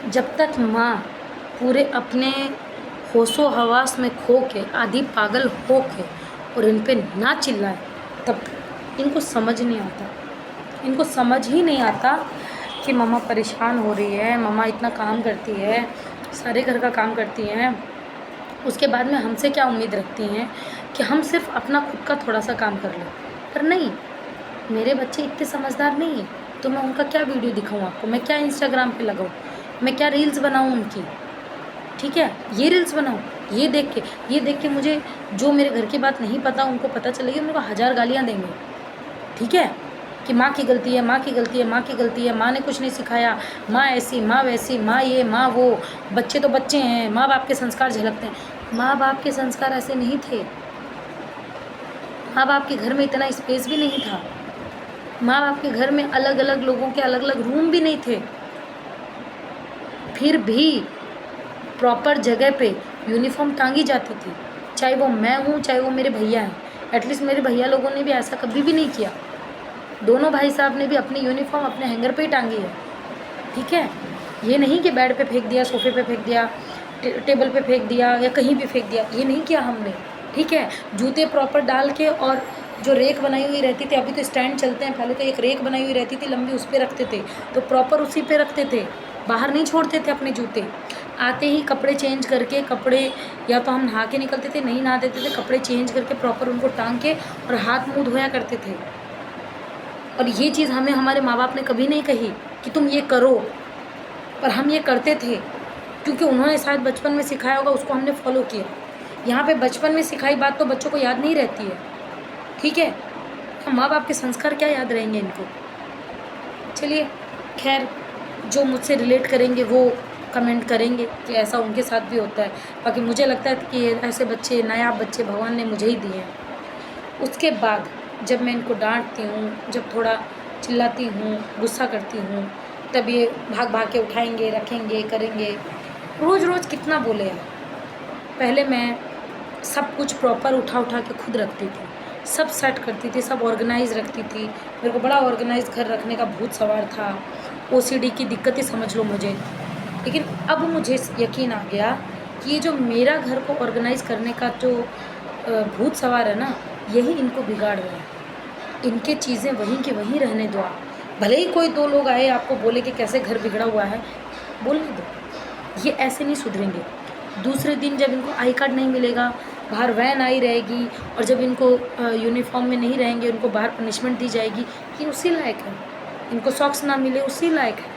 जब तक माँ पूरे अपने होशो हवास में खो के आधी पागल हो के और इन पे ना चिल्लाए तब तक इनको समझ नहीं आता। इनको समझ ही नहीं आता कि मम्मा परेशान हो रही है, मम्मा इतना काम करती है, सारे घर का काम करती हैं, उसके बाद में हमसे क्या उम्मीद रखती हैं कि हम सिर्फ अपना खुद का थोड़ा सा काम कर लें। पर नहीं, मेरे बच्चे इतने समझदार नहीं हैं, तो मैं उनका क्या वीडियो दिखाऊँ आपको, मैं क्या इंस्टाग्राम पे लगाऊँ, मैं क्या रील्स बनाऊँ उनकी, ठीक है, ये रील्स बनाऊँ, ये देख के मुझे जो मेरे घर की बात नहीं पता उनको पता चलेगी, मेरे को 1000 गालियाँ देंगे, ठीक है, कि माँ की गलती है, माँ की गलती है, माँ की गलती है, माँ ने कुछ नहीं सिखाया, माँ ऐसी, माँ वैसी, माँ ये, माँ वो, बच्चे तो बच्चे हैं, माँ बाप के संस्कार झलकते हैं। माँ बाप के संस्कार ऐसे नहीं थे, माँ बाप के घर में इतना स्पेस भी नहीं था, माँ बाप के घर में अलग अलग लोगों के अलग अलग रूम भी नहीं थे, फिर भी प्रॉपर जगह पे यूनिफॉर्म टांगी जाती थी, चाहे वो मैं हूँ चाहे वो मेरे भैया हैं। एटलीस्ट मेरे भैया लोगों ने भी ऐसा कभी भी नहीं किया, दोनों भाई साहब ने भी अपनी यूनिफॉर्म अपने हैंगर पे ही टांगी है, ठीक है। ये नहीं कि बेड पे फेंक दिया, सोफे पे फेंक दिया, टेबल पे फेंक दिया या कहीं भी फेंक दिया, ये नहीं किया हमने, ठीक है। जूते प्रॉपर डाल के, और जो रेक बनाई हुई रहती थी, अभी तो स्टैंड चलते हैं, पहले तो एक रेक बनाई हुई रहती थी लंबी, उस पर रखते थे, तो प्रॉपर उसी पे रखते थे, बाहर नहीं छोड़ते थे अपने जूते। आते ही कपड़े चेंज करके, कपड़े या तो हम नहा के निकलते थे, नहीं नहा देते थे, कपड़े चेंज करके प्रॉपर उनको टांग के और हाथ मुँह धोया करते थे। और ये चीज़ हमें हमारे माँ बाप ने कभी नहीं कही कि तुम ये करो, पर हम ये करते थे क्योंकि उन्होंने शायद बचपन में सिखाया होगा, उसको हमने फॉलो किया। यहाँ पे बचपन में सिखाई बात तो बच्चों को याद नहीं रहती है, ठीक है। तो माँ बाप के संस्कार क्या याद रहेंगे इनको। चलिए खैर, जो मुझसे रिलेट करेंगे वो कमेंट करेंगे कि ऐसा उनके साथ भी होता है। बाकी मुझे लगता है कि ऐसे बच्चे, नायाब बच्चे भगवान ने मुझे ही दिए हैं। उसके बाद जब मैं इनको डांटती हूँ, जब थोड़ा चिल्लाती हूँ, गुस्सा करती हूँ, तब ये भाग भाग के उठाएंगे, रखेंगे, करेंगे। रोज़ रोज़ कितना बोले यार। पहले मैं सब कुछ प्रॉपर उठा उठा के खुद रखती थी, सब सेट करती थी, सब ऑर्गेनाइज रखती थी। मेरे को बड़ा ऑर्गेनाइज घर रखने का भूत सवार था, ओसीडी की दिक्कत ही समझ लो मुझे। लेकिन अब मुझे यकीन आ गया कि ये जो मेरा घर को ऑर्गेनाइज करने का जो भूत सवार है ना, यही इनको बिगाड़ रहा है। इनके चीज़ें वहीं की वहीं रहने दो आप। भले ही कोई 2 लोग आए आपको बोले कि कैसे घर बिगड़ा हुआ है, बोलने दो। ये ऐसे नहीं सुधरेंगे। दूसरे दिन जब इनको आई कार्ड नहीं मिलेगा, बाहर वैन आई रहेगी, और जब इनको यूनिफॉर्म में नहीं रहेंगे, उनको बाहर पनिशमेंट दी जाएगी, ये उसी लायक है। इनको सॉक्स ना मिले, उसी लायक है।